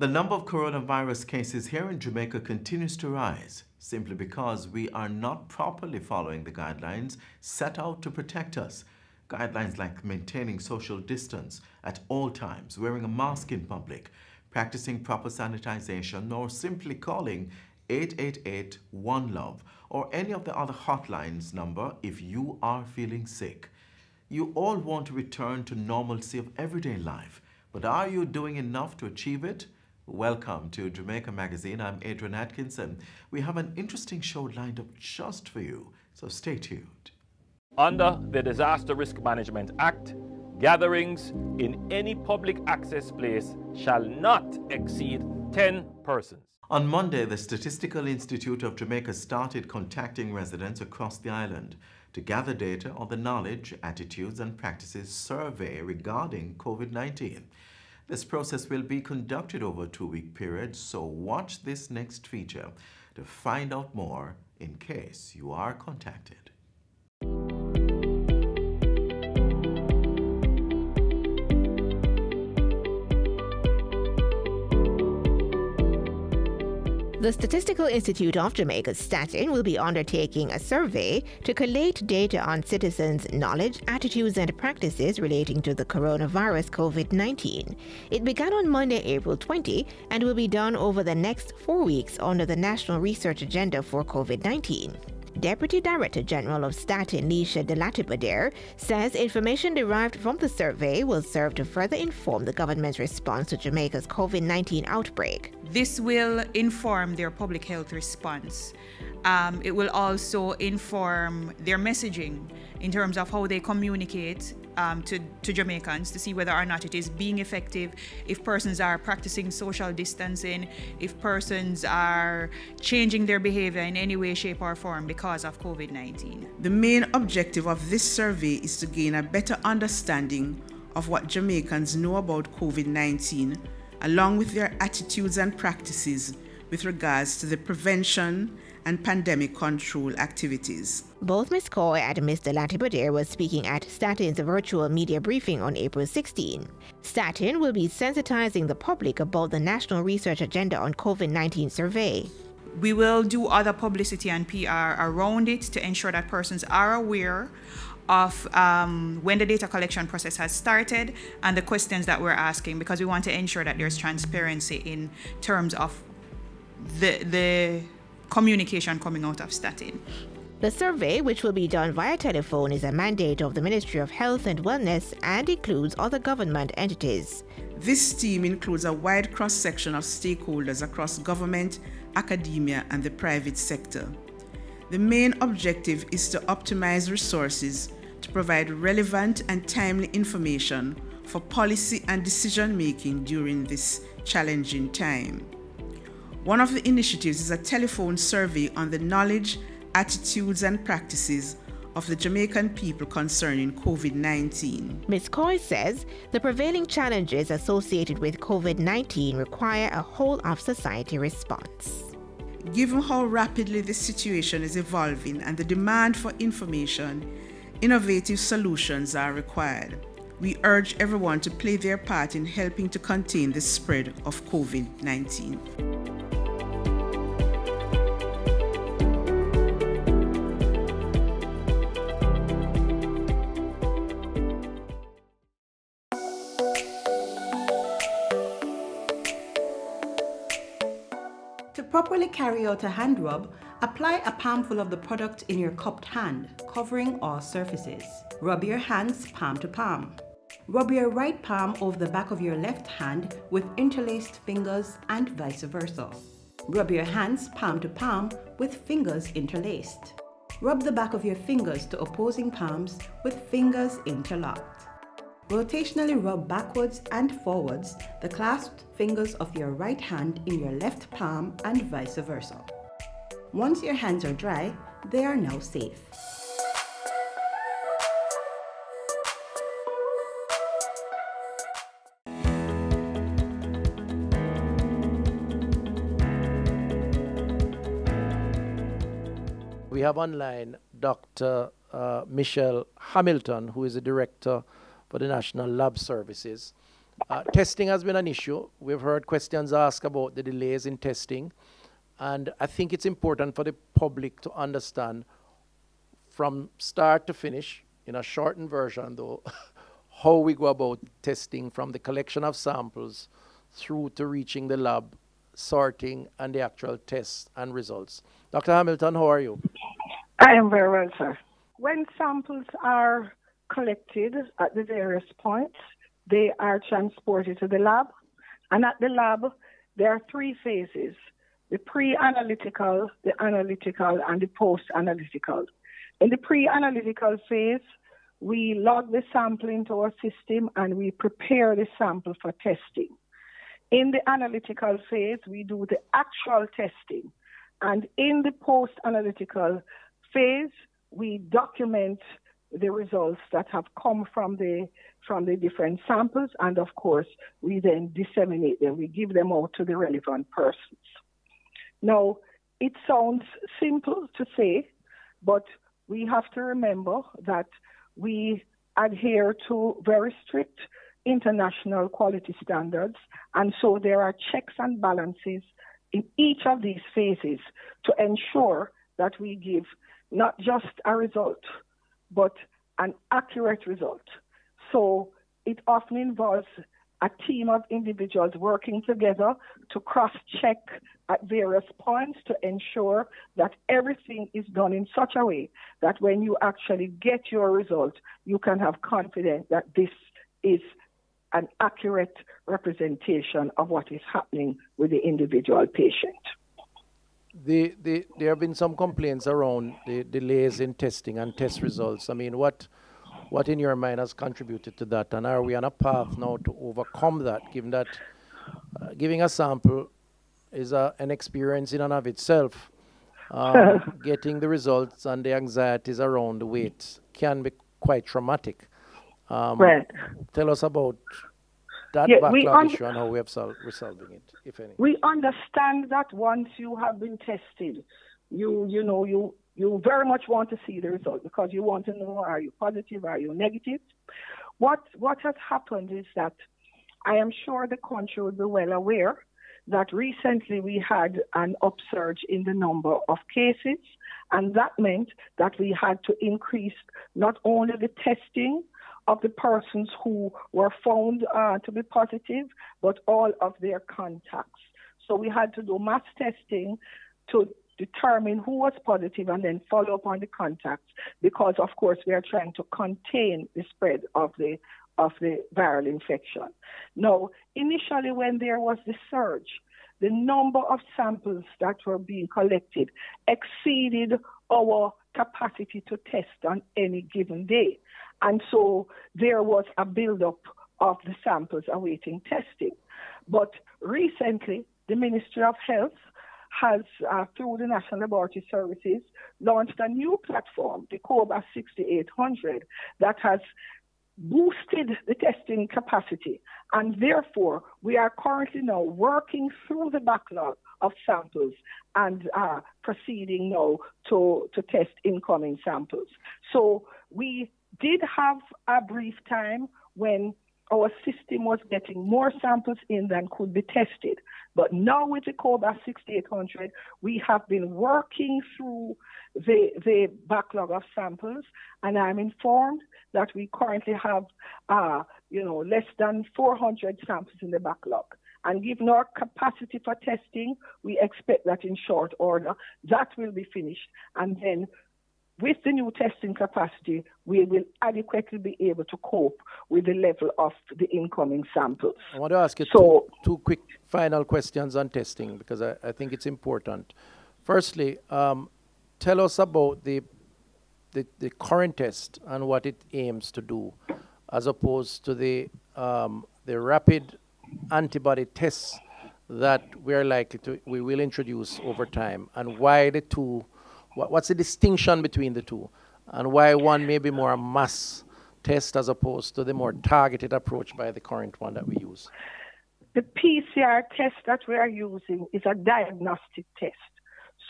The number of coronavirus cases here in Jamaica continues to rise, simply because we are not properly following the guidelines set out to protect us. Guidelines like maintaining social distance at all times, wearing a mask in public, practicing proper sanitization, or simply calling 888-1-LOVE or any of the other hotlines number if you are feeling sick. You all want to return to normalcy of everyday life, but are you doing enough to achieve it? Welcome to Jamaica Magazine. I'm Adrian Atkinson. We have an interesting show lined up just for you, so stay tuned. Under the Disaster Risk Management Act, gatherings in any public access place shall not exceed 10 persons. On Monday, the Statistical Institute of Jamaica started contacting residents across the island to gather data on the Knowledge, Attitudes and Practices survey regarding COVID-19. This process will be conducted over a 2-week period, so watch this next feature to find out more in case you are contacted. The Statistical Institute of Jamaica, Statin, will be undertaking a survey to collate data on citizens' knowledge, attitudes and practices relating to the coronavirus COVID-19. It began on Monday, April 20, and will be done over the next 4 weeks under the National Research Agenda for COVID-19. Deputy Director General of Statin, Nisha Delatibader, says information derived from the survey will serve to further inform the government's response to Jamaica's COVID-19 outbreak. This will inform their public health response. It will also inform their messaging in terms of how they communicate to Jamaicans to see whether or not it is being effective, if persons are practicing social distancing, if persons are changing their behavior in any way, shape or form because of COVID-19. The main objective of this survey is to gain a better understanding of what Jamaicans know about COVID-19, along with their attitudes and practices with regards to the prevention and pandemic control activities. Both Ms. Coy and Ms. Delatibader was speaking at Statin's virtual media briefing on April 16. Statin will be sensitizing the public about the National Research Agenda on COVID-19 survey. We will do other publicity and PR around it to ensure that persons are aware of when the data collection process has started and the questions that we're asking, because we want to ensure that there's transparency in terms of the communication coming out of Statin. The survey, which will be done via telephone, is a mandate of the Ministry of Health and Wellness and includes other government entities. This team includes a wide cross-section of stakeholders across government, academia, and the private sector. The main objective is to optimize resources to provide relevant and timely information for policy and decision-making during this challenging time. One of the initiatives is a telephone survey on the knowledge, attitudes and practices of the Jamaican people concerning COVID-19. Ms. Coy says the prevailing challenges associated with COVID-19 require a whole-of-society response. Given how rapidly this situation is evolving and the demand for information, innovative solutions are required. We urge everyone to play their part in helping to contain the spread of COVID-19. To properly carry out a hand rub, apply a palmful of the product in your cupped hand, covering all surfaces. Rub your hands palm to palm. Rub your right palm over the back of your left hand with interlaced fingers and vice versa. Rub your hands palm to palm with fingers interlaced. Rub the back of your fingers to opposing palms with fingers interlocked. Rotationally rub backwards and forwards the clasped fingers of your right hand in your left palm and vice versa. Once your hands are dry, they are now safe. We have online Dr. Michelle Hamilton, who is the Director for the National Lab Services. Testing has been an issue. We've heard questions asked about the delays in testing. And I think it's important for the public to understand from start to finish, in a shortened version though, how we go about testing from the collection of samples through to reaching the lab, sorting, and the actual tests and results. Dr. Hamilton, how are you? I am very well, sir. When samples are collected at the various points, they are transported to the lab. And at the lab, there are three phases: the pre-analytical, the analytical, and the post-analytical. In the pre-analytical phase, we log the sample into our system and we prepare the sample for testing. In the analytical phase, we do the actual testing. And in the post-analytical phase, we document the results that have come from the different samples, and of course, we then disseminate them. We give them out to the relevant persons. Now, it sounds simple to say, but we have to remember that we adhere to very strict international quality standards, and so there are checks and balances in each of these phases to ensure that we give not just a result, but an accurate result. So it often involves a team of individuals working together to cross-check at various points to ensure that everything is done in such a way that when you actually get your result, you can have confidence that this is an accurate representation of what is happening with the individual patient. There have been some complaints around the delays in testing and test results. I mean, what in your mind has contributed to that? And are we on a path now to overcome that, given that giving a sample is an experience in and of itself? Getting the results and the anxieties around the wait can be quite traumatic. Right. Tell us about that backlog issue and how we have resolving it, if any. We understand that once you have been tested, you very much want to see the result because you want to know, are you positive, are you negative? What has happened is that I am sure the country will be well aware that recently we had an upsurge in the number of cases, and that meant that we had to increase not only the testing of the persons who were found to be positive, but all of their contacts. So we had to do mass testing to determine who was positive and then follow up on the contacts because, of course, we are trying to contain the spread of the viral infection. Now, initially when there was the surge, the number of samples that were being collected exceeded our capacity to test on any given day. And so there was a buildup of the samples awaiting testing. But recently, the Ministry of Health has, through the National Laboratory Services, launched a new platform, the COBA 6800, that has boosted the testing capacity. And therefore, we are currently now working through the backlog of samples and proceeding now to test incoming samples. So we did have a brief time when our system was getting more samples in than could be tested. But now with the COBA 6800, we have been working through the backlog of samples, and I'm informed that we currently have, less than 400 samples in the backlog. And given our capacity for testing, we expect that in short order, that will be finished. And then with the new testing capacity, we will adequately be able to cope with the level of the incoming samples. I want to ask you two quick final questions on testing, because I think it's important. Firstly, tell us about the current test and what it aims to do, as opposed to the rapid antibody tests that we will introduce over time, and why the two. What's the distinction between the two, and why one may be more a mass test as opposed to the more targeted approach by the current one that we use? The PCR test that we are using is a diagnostic test.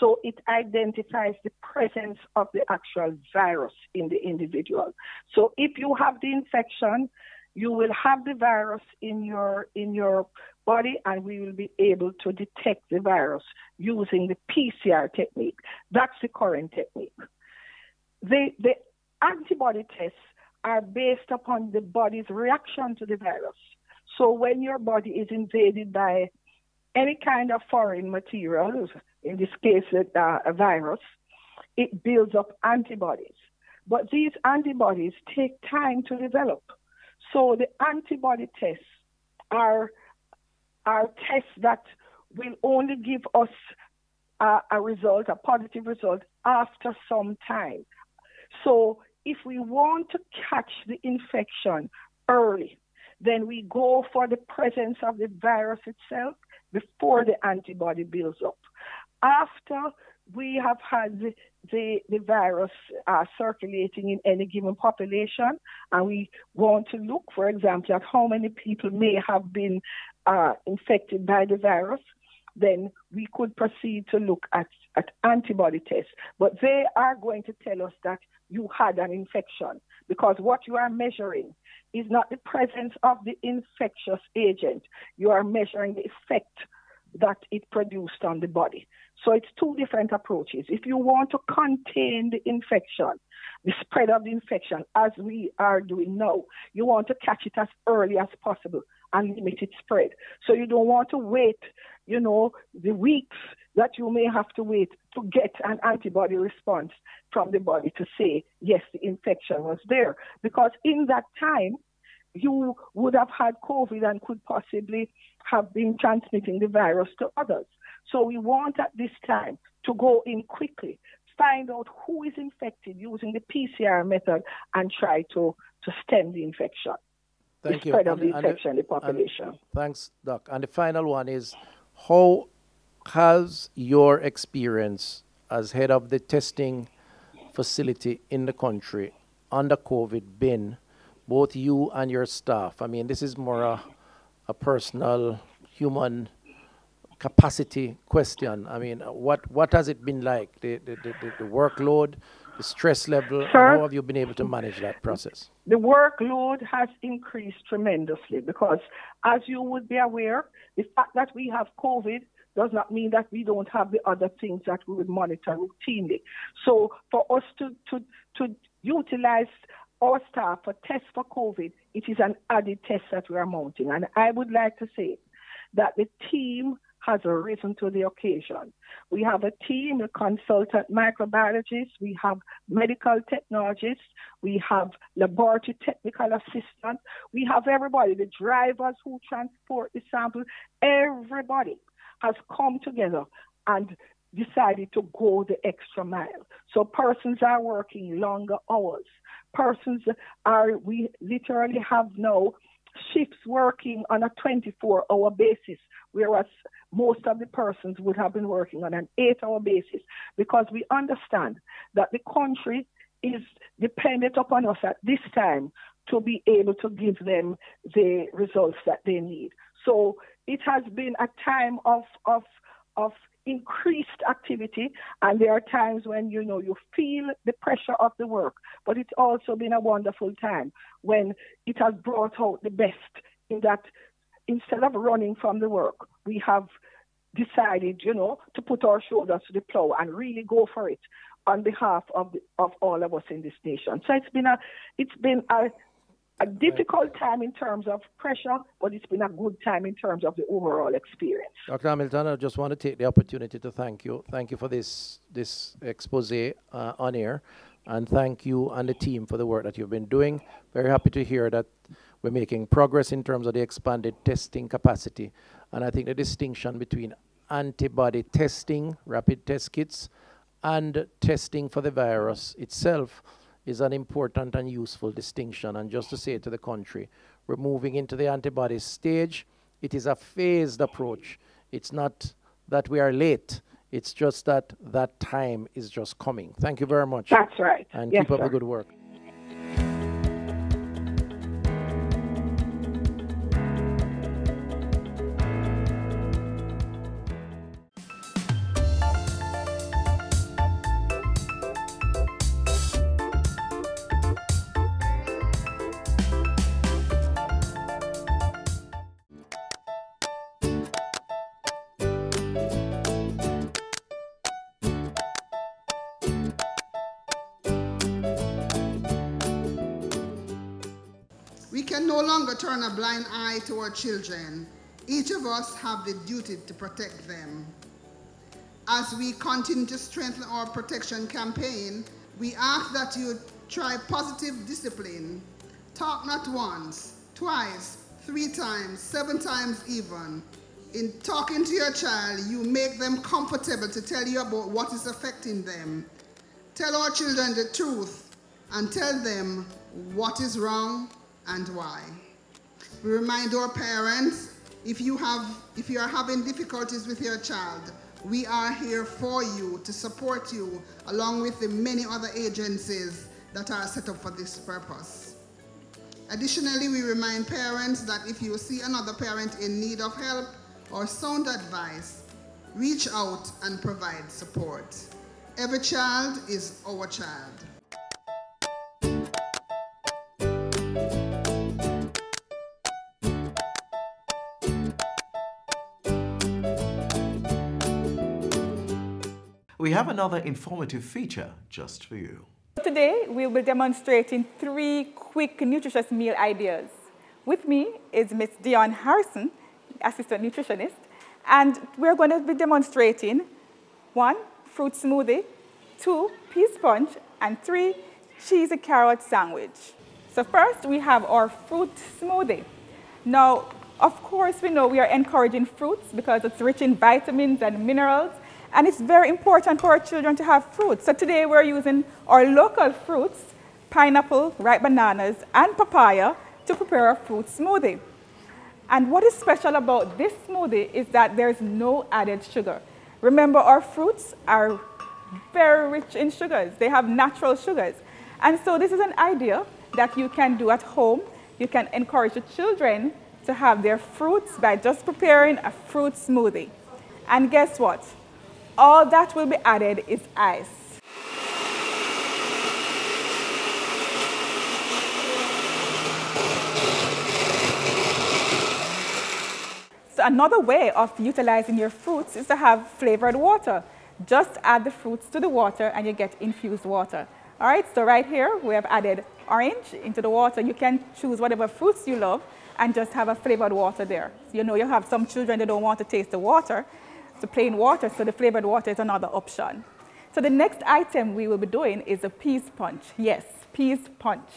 So it identifies the presence of the actual virus in the individual. So if you have the infection, you will have the virus in your body, and we will be able to detect the virus using the PCR technique. That's the current technique. The antibody tests are based upon the body's reaction to the virus. So when your body is invaded by any kind of foreign material, in this case a virus, it builds up antibodies. But these antibodies take time to develop. So the antibody tests are tests that will only give us a result, a positive result, after some time. So if we want to catch the infection early, then we go for the presence of the virus itself before the antibody builds up. After we have had the virus circulating in any given population, and we want to look, for example, at how many people may have been infected by the virus, then we could proceed to look at antibody tests. But they are going to tell us that you had an infection, because what you are measuring is not the presence of the infectious agent. You are measuring the effect that it produced on the body. So it's two different approaches. If you want to contain the infection, the spread of the infection, as we are doing now, you want to catch it as early as possible and limit its spread. So you don't want to wait, the weeks that you may have to wait to get an antibody response from the body to say, yes, the infection was there. Because in that time, you would have had COVID and could possibly have been transmitting the virus to others. So we want at this time to go in quickly, find out who is infected using the PCR method, and try to stem the infection. Thank the you. Spread of the infection in the population. Thanks, Doc. And the final one is, how has your experience as head of the testing facility in the country under COVID been, both you and your staff? I mean, this is more a personal, human capacity question. I mean, what has it been like? The workload, the stress level, Sir, how have you been able to manage that process? The workload has increased tremendously because, as you would be aware, the fact that we have COVID does not mean that we don't have the other things that we would monitor routinely. So for us to utilize our staff for tests for COVID, it is an added test that we are mounting. And I would like to say that the team has risen to the occasion. We have a team of consultant microbiologists, we have medical technologists, we have laboratory technical assistants, we have everybody, the drivers who transport the sample. Everybody has come together and decided to go the extra mile. So persons are working longer hours. We literally have now shifts working on a 24-hour basis, whereas most of the persons would have been working on an 8-hour basis, because we understand that the country is dependent upon us at this time to be able to give them the results that they need. So it has been a time of increased activity, and there are times when you feel the pressure of the work, but it's also been a wonderful time when it has brought out the best, in that instead of running from the work, we have decided to put our shoulders to the plow and really go for it on behalf of all of us in this nation. So it's been a difficult time in terms of pressure, but it's been a good time in terms of the overall experience. Dr. Hamilton, I just want to take the opportunity to thank you. Thank you for this expose on air, and thank you and the team for the work that you've been doing. Very happy to hear that we're making progress in terms of the expanded testing capacity. And I think the distinction between antibody testing, rapid test kits, and testing for the virus itself is an important and useful distinction. And just to say to the country, we're moving into the antibody stage. It is a phased approach. It's not that we are late. It's just that time is just coming. Thank you very much. That's right. And yes, keep up sir. the good work. can no longer turn a blind eye to our children. Each of us have the duty to protect them. As we continue to strengthen our protection campaign, we ask that you try positive discipline. Talk not once, twice, 3 times, 7 times even. In talking to your child, you make them comfortable to tell you about what is affecting them. Tell our children the truth and tell them what is wrong and why. We remind our parents, if you are having difficulties with your child, we are here for you, to support you, along with the many other agencies that are set up for this purpose. Additionally, we remind parents that if you see another parent in need of help or sound advice, reach out and provide support. Every child is our child. We have another informative feature just for you. Today, we'll be demonstrating 3 quick nutritious meal ideas. With me is Miss Dion Harrison, Assistant Nutritionist, and we're going to be demonstrating 1, fruit smoothie, 2, pea sponge, and 3, cheesy carrot sandwich. So first, we have our fruit smoothie. Now, of course, we know we are encouraging fruits because it's rich in vitamins and minerals, and it's very important for our children to have fruits. So today we're using our local fruits, pineapple, ripe bananas, and papaya to prepare a fruit smoothie. And what is special about this smoothie is that there's no added sugar. Remember, our fruits are very rich in sugars. They have natural sugars. And so this is an idea that you can do at home. You can encourage the children to have their fruits by just preparing a fruit smoothie. And guess what? All that will be added is ice. So another way of utilizing your fruits is to have flavored water. Just add the fruits to the water and you get infused water. All right, so right here we have added orange into the water. You can choose whatever fruits you love and just have a flavored water there. So you know you have some children that don't want to taste the water. The plain water, so the flavored water is another option. So the next item we will be doing is a pea sponge. Yes, pea sponge.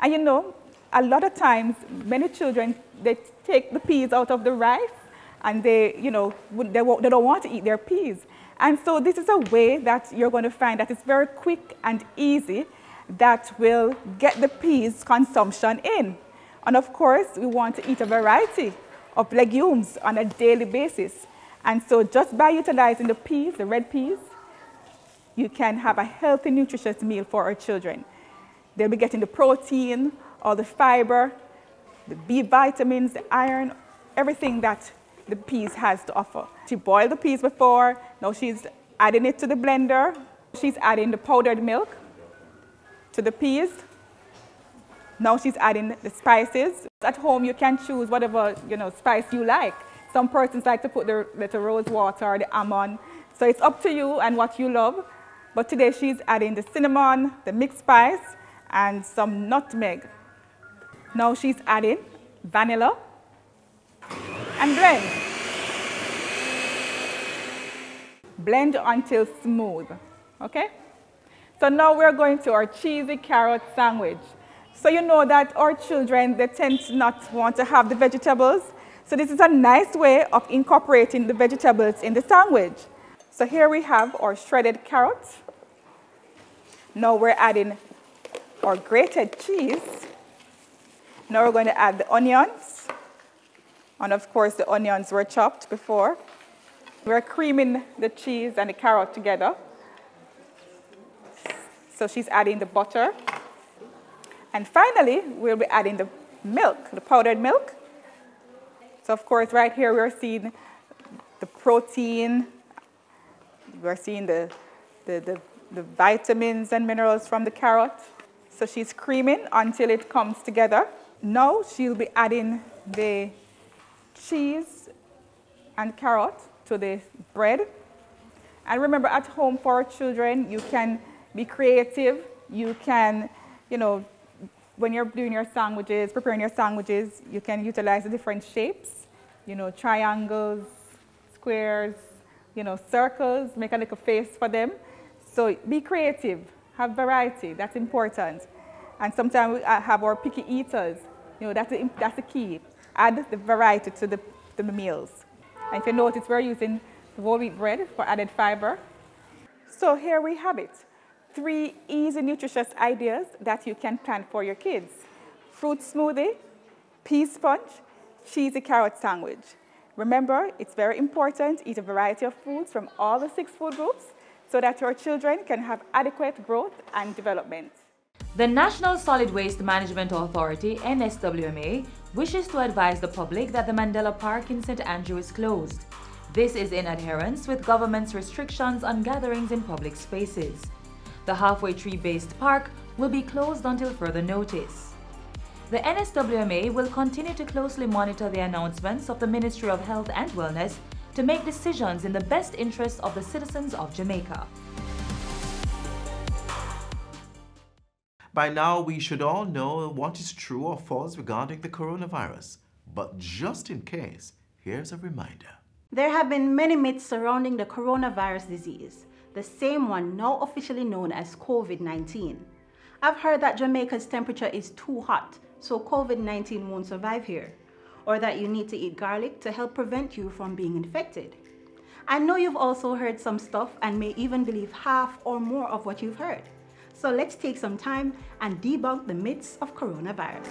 And you know, a lot of times, many children, they take the peas out of the rice and they, you know, they don't want to eat their peas. And so this is a way that you're going to find that it's very quick and easy that will get the peas consumption in. And of course, we want to eat a variety of legumes on a daily basis. And so just by utilizing the peas, the red peas, you can have a healthy, nutritious meal for our children. They'll be getting the protein, all the fiber, the B vitamins, the iron, everything that the peas has to offer. She boiled the peas before, now she's adding it to the blender. She's adding the powdered milk to the peas. Now she's adding the spices. At home, you can choose whatever, you know, spice you like. Some persons like to put the little rose water or the almond. So it's up to you and what you love. But today she's adding the cinnamon, the mixed spice, and some nutmeg. Now she's adding vanilla and blend. Blend until smooth, okay? So now we're going to our cheesy carrot sandwich. So you know that our children, they tend to not want to have the vegetables. So this is a nice way of incorporating the vegetables in the sandwich. So here we have our shredded carrots. Now we're adding our grated cheese. Now we're going to add the onions. And of course the onions were chopped before. We're creaming the cheese and the carrot together. So she's adding the butter. And finally, we'll be adding the milk, the powdered milk. So of course, right here, we're seeing the protein. We're seeing the vitamins and minerals from the carrot. So she's creaming until it comes together. Now she'll be adding the cheese and carrot to the bread. And remember, at home for our children, you can be creative. You can, you know, when you're doing your sandwiches, preparing your sandwiches, you can utilize the different shapes, you know, triangles, squares, you know, circles, make a little face for them. So be creative, have variety, that's important. And sometimes we have our picky eaters, you know, that's the key. Add the variety to the meals. And if you notice, we're using whole wheat bread for added fiber. So here we have it. 3 easy, nutritious ideas that you can plan for your kids. Fruit smoothie, pea sponge, cheesy carrot sandwich. Remember, it's very important, eat a variety of foods from all the 6 food groups so that your children can have adequate growth and development. The National Solid Waste Management Authority, NSWMA, wishes to advise the public that the Mandela Park in St. Andrew is closed. This is in adherence with government's restrictions on gatherings in public spaces. The halfway tree-based park will be closed until further notice. The NSWMA will continue to closely monitor the announcements of the Ministry of Health and Wellness to make decisions in the best interests of the citizens of Jamaica. By now, we should all know what is true or false regarding the coronavirus. But just in case, here's a reminder. There have been many myths surrounding the coronavirus disease, the same one now officially known as COVID-19. I've heard that Jamaica's temperature is too hot, so COVID-19 won't survive here, or that you need to eat garlic to help prevent you from being infected. I know you've also heard some stuff and may even believe half or more of what you've heard. So let's take some time and debunk the myths of coronavirus.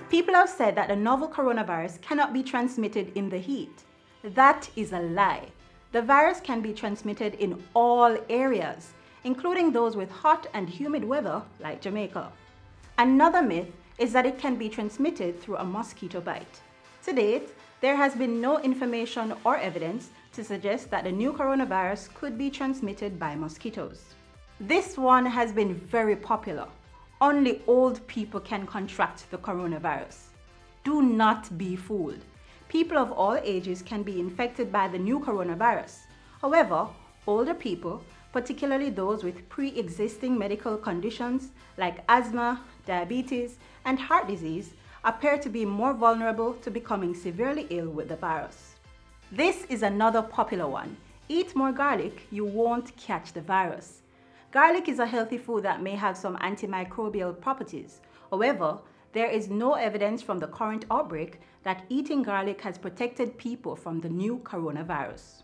People have said that the novel coronavirus cannot be transmitted in the heat. That is a lie. The virus can be transmitted in all areas, including those with hot and humid weather like Jamaica. Another myth is that it can be transmitted through a mosquito bite. To date, there has been no information or evidence to suggest that the new coronavirus could be transmitted by mosquitoes. This one has been very popular. Only old people can contract the coronavirus. Do not be fooled. People of all ages can be infected by the new coronavirus. However, older people, particularly those with pre-existing medical conditions like asthma, diabetes, and heart disease, appear to be more vulnerable to becoming severely ill with the virus. This is another popular one. Eat more garlic, you won't catch the virus. Garlic is a healthy food that may have some antimicrobial properties. However, there is no evidence from the current outbreak that eating garlic has protected people from the new coronavirus.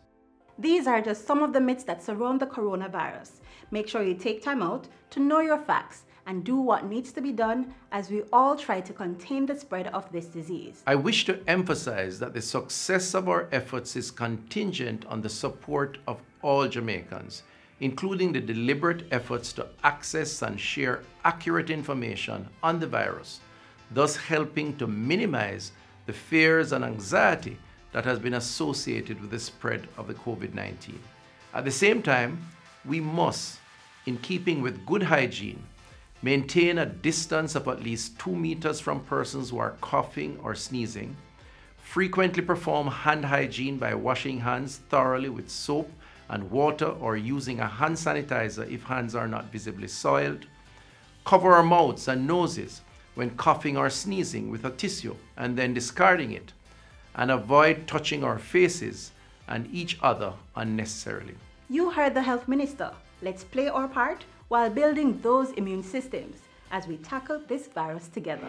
These are just some of the myths that surround the coronavirus. Make sure you take time out to know your facts and do what needs to be done as we all try to contain the spread of this disease. I wish to emphasize that the success of our efforts is contingent on the support of all Jamaicans, including the deliberate efforts to access and share accurate information on the virus, thus helping to minimize the fears and anxiety that has been associated with the spread of the COVID-19. At the same time, we must, in keeping with good hygiene, maintain a distance of at least 2 meters from persons who are coughing or sneezing, frequently perform hand hygiene by washing hands thoroughly with soap and water or using a hand sanitizer if hands are not visibly soiled, cover our mouths and noses when coughing or sneezing with a tissue and then discarding it, and avoid touching our faces and each other unnecessarily. You heard the Health Minister. Let's play our part while building those immune systems as we tackle this virus together.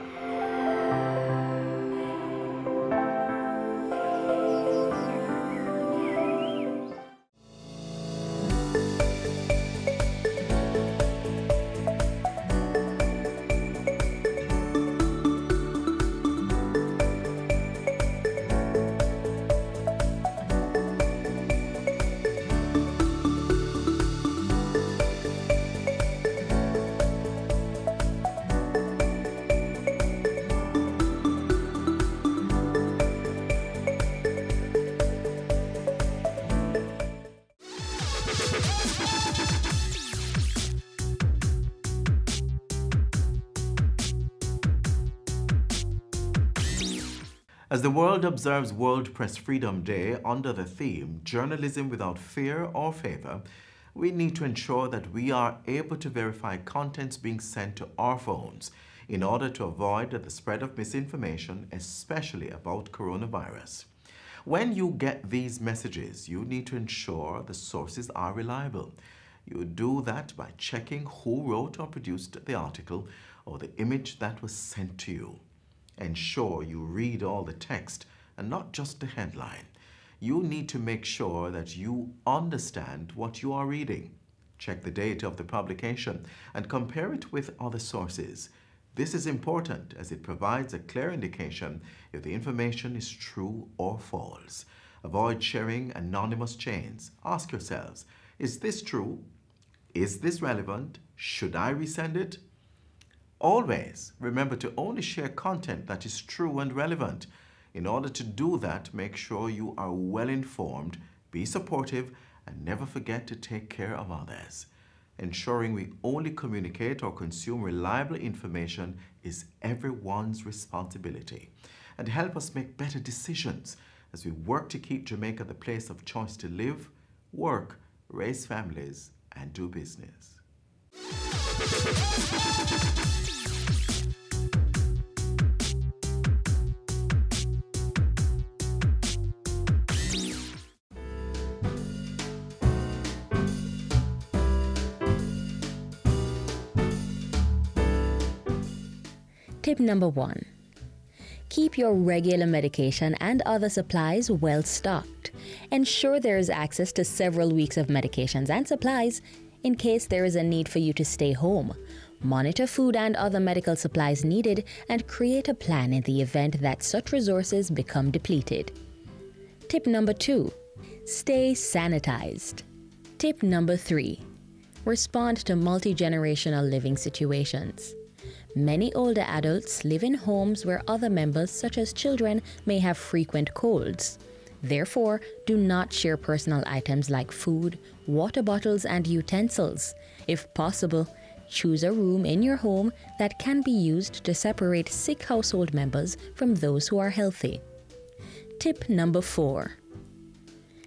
As the world observes World Press Freedom Day under the theme, Journalism Without Fear or Favor, We need to ensure that we are able to verify contents being sent to our phones in order to avoid the spread of misinformation, especially about coronavirus. When you get these messages, you need to ensure the sources are reliable. You do that by checking who wrote or produced the article or the image that was sent to you. Ensure you read all the text and not just the headline. You need to make sure that you understand what you are reading. Check the date of the publication and compare it with other sources. This is important as it provides a clear indication if the information is true or false. Avoid sharing anonymous chains. Ask yourselves, is this true? Is this relevant? Should I resend it? Always remember to only share content that is true and relevant. In order to do that, make sure you are well informed, be supportive, and never forget to take care of others. Ensuring we only communicate or consume reliable information is everyone's responsibility. And help us make better decisions as we work to keep Jamaica the place of choice to live, work, raise families, and do business. Tip number 1. Keep your regular medication and other supplies well stocked. Ensure there is access to several weeks of medications and supplies in case there is a need for you to stay home. Monitor food and other medical supplies needed and create a plan in the event that such resources become depleted. Tip number 2. Stay sanitized. Tip number 3. Respond to multi-generational living situations. Many older adults live in homes where other members, such as children, may have frequent colds. Therefore, do not share personal items like food, water bottles, and utensils. If possible, choose a room in your home that can be used to separate sick household members from those who are healthy. Tip number 4.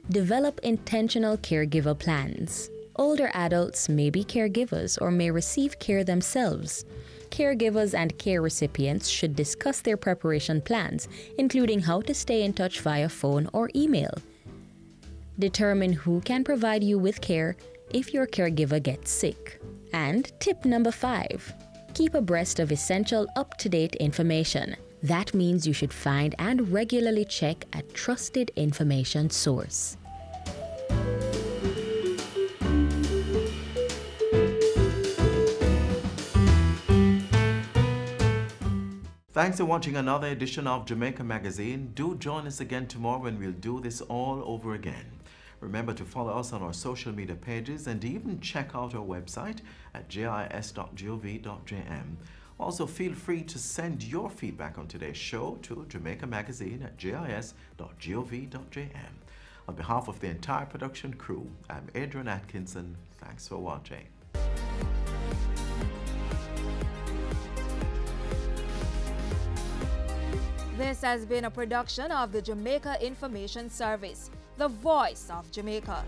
Develop intentional caregiver plans. Older adults may be caregivers or may receive care themselves. Caregivers and care recipients should discuss their preparation plans, including how to stay in touch via phone or email. Determine who can provide you with care if your caregiver gets sick. And tip number 5, keep abreast of essential up-to-date information. That means you should find and regularly check a trusted information source. Thanks for watching another edition of Jamaica Magazine. Do join us again tomorrow when we'll do this all over again. Remember to follow us on our social media pages and even check out our website at jis.gov.jm. Also, feel free to send your feedback on today's show to Jamaica Magazine at jis.gov.jm. On behalf of the entire production crew, I'm Adrian Atkinson. Thanks for watching. This has been a production of the Jamaica Information Service, the voice of Jamaica.